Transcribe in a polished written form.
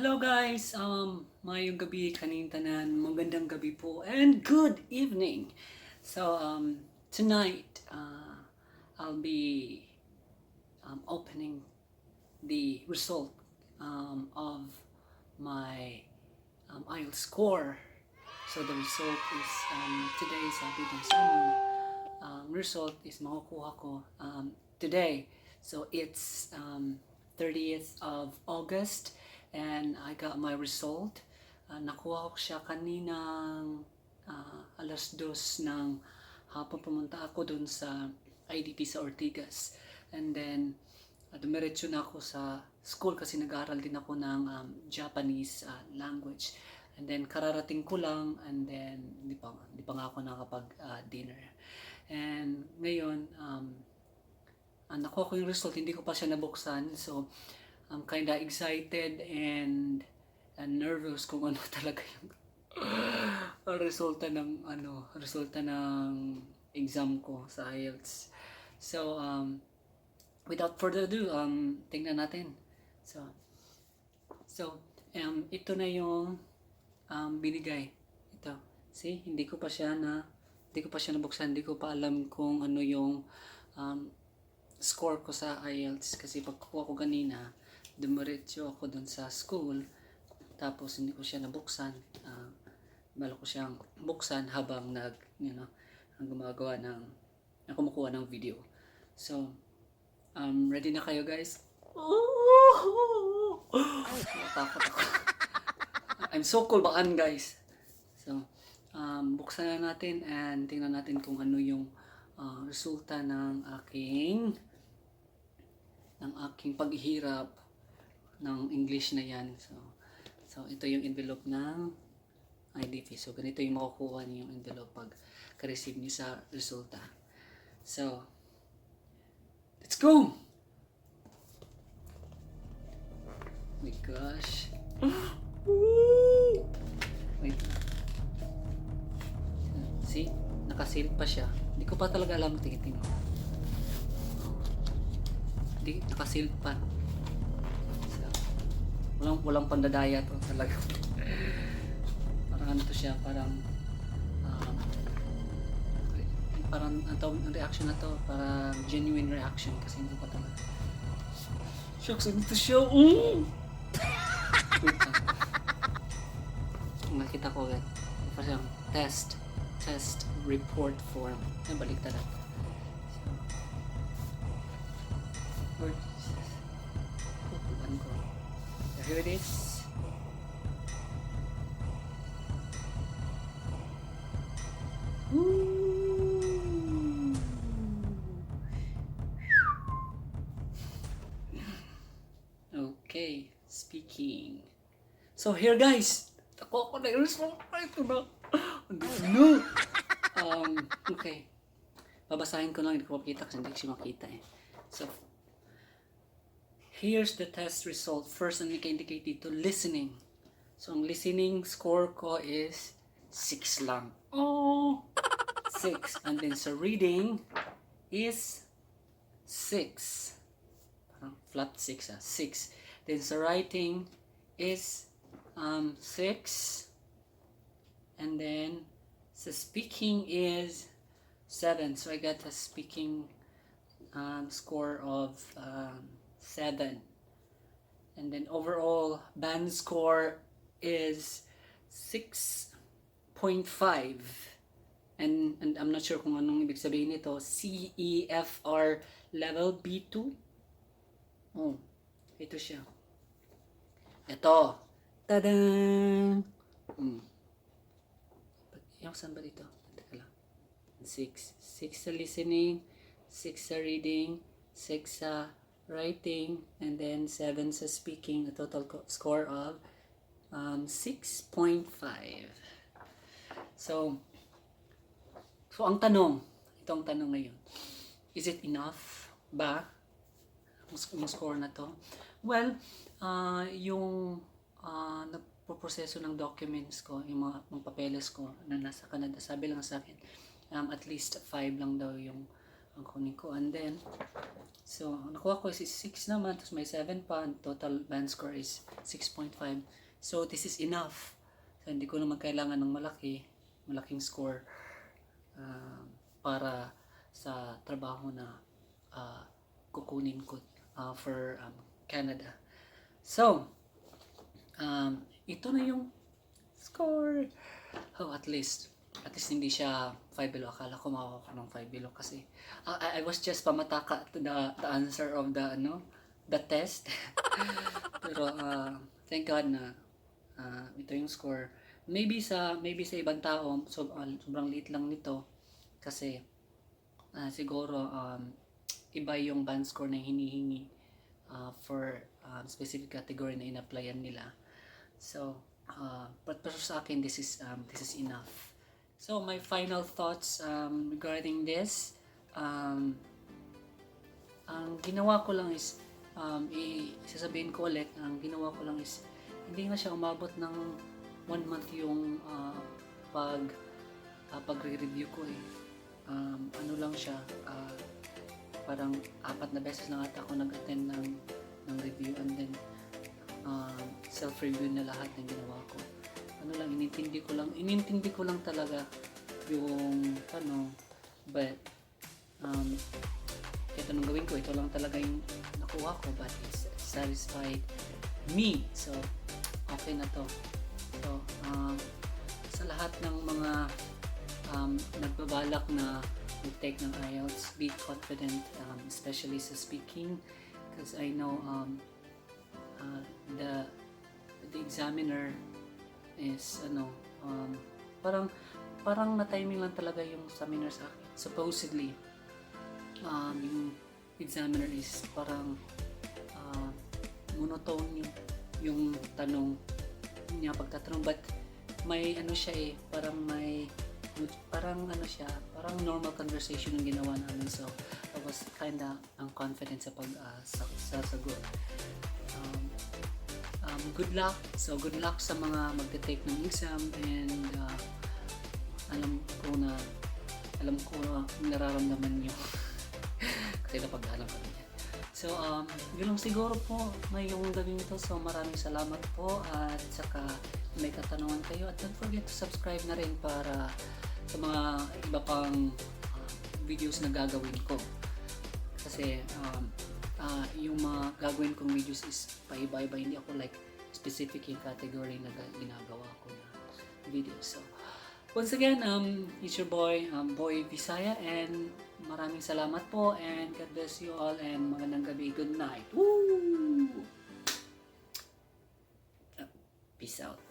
Hello guys, mayong gabi kaning tanan, magandang gabi po, and good evening. So tonight I'll be opening the result of my Ielts score. So the result is today, sabi ng summon, result is makukuha ko today. So it's 30th of August and I got my result. Nakuha ko siya kaninang alas 2 ng hapon. Pumunta ako dun sa IDP sa Ortigas. And then, dumiretso na ako sa school kasi nag-aaral din ako ng Japanese language. And then, kararating ko lang and then, di pa nga ako nakapag-dinner. And ngayon, nakuha ko yung result, hindi ko pa siya nabuksan. So, I'm kinda excited and nervous kung ano talaga yung resulta ng exam ko sa Ielts. So, without further ado, tingnan natin. So, ito na yung binigay. Ito. See, hindi ko pa siya nabuksan. Hindi ko pa alam kung ano yung score ko sa Ielts kasi pagkuha ko kanina, dumiretso ako dun sa school, tapos hindi ko siya nabuksan. Bala ko siyang buksan habang kumukuha ng video. So, ready na kayo guys? Natakot ako. I'm so kulbaan guys. So, buksan na natin and tingnan natin kung ano yung resulta ng aking paghihirap ng English na yan. So ito yung envelope ng IDP. So ganito yung makukuha niyo yung envelope pag ka-receive niyo sa resulta. So let's go! Oh my gosh. Wait. See? Nakaseal pa siya. Hindi ko pa talaga alam. Tingin ko. Hindi, nakaseal pa. So, walang pandadaya to talaga. Parang ano to siya, parang ang reaction na to, parang genuine reaction kasi hindi ko pa talaga. Shucks, ano to siya? Nakita ko agad. Parang test report form. Nabalik talaga. So, Lord Jesus. Kukulan ko. So, here it is. Woo! Okay, speaking. So here guys, ako na yung result. Ito na. No. Okay. Babasahin ko lang, hindi ko makita kasi hindi ko siya makita eh. So, here's the test result. First, ang naka-indicate dito, listening. So, ang listening score ko is 6 lang. Oh! 6. And then sa reading is 6. Parang flat 6 ah. 6. Then sa writing is 6. And then sa speaking is 7. So I got a speaking score of 7. And then overall band score is 6.5. And I'm not sure kung anong ibig sabihin nito. CEFR level B2. Oh, ito siya. Ito. Tada! Yung saan ba dito? Teka lang. 6 sa listening, 6 sa reading, 6 sa writing, and then 7 sa speaking. A total score of 6.5. So ang tanong, itong tanong ngayon, is it enough ba yung score na to? Well, yung nagpo-proseso ng documents ko, yung mga papeles ko na nasa Canada, sabi lang sa akin, at least 5 lang daw yung ang kunin ko. And then, so, nakuha ko is 6 naman, tapos may 7 pa, and total band score is 6.5. So, this is enough. So, hindi ko naman kailangan ng malaking score para sa trabaho na kukunin ko for Canada. So, ito na yung score. Oh, at least hindi siya 5 below. Akala ko makakuha ko ng 5 below kasi I was just pamataka to the answer of the test. Pero thank God na ito yung score. Maybe sa ibang tao sobrang liit lang nito kasi siguro iba yung band score na hinihingi for specific category na in-applyan nila. So but para sa akin this is enough. So my final thoughts regarding this, ang ginawa ko lang is isasabihin ko ulit, ang ginawa ko lang is hindi nga siya umabot ng 1 month yung pagre-review ko eh. Ano lang siya, parang 4 na beses lang ata ako nag-attend ng review, and then self-review na lahat ng ginawa ko. Ano lang, inintindi ko lang talaga yung but ito nung gawin ko, ito lang talaga yung nakuha ko, but it's satisfied me. So okay na to. So sa lahat ng mga nagbabalak na mag-take ng Ielts, be confident, especially sa speaking, because I know the examiner is parang na-timing lang talaga yung examiner sa akin. Supposedly yung examiner is parang monotone yung tanong niya pagtatanong, but may siya parang normal conversation yung ginawa namin. So I was kinda confident sa sasagot. Good luck. So good luck sa mga magte-take ng exam, and alam ko nararamdaman niyo kasi napag-alam ko niya. So yun lang siguro po ngayong gawin ito. So maraming salamat po, at saka may katanungan kayo, at don't forget to subscribe na rin para sa mga iba pang videos na gagawin ko, kasi yung mga gagawin kong videos is paiba-iba, hindi ako like specific yung category na ginagawa ko na videos. So once again, it's your boy Visaya, and maraming salamat po, and God bless you all, and magandang gabi. Good night. Woo! Peace out.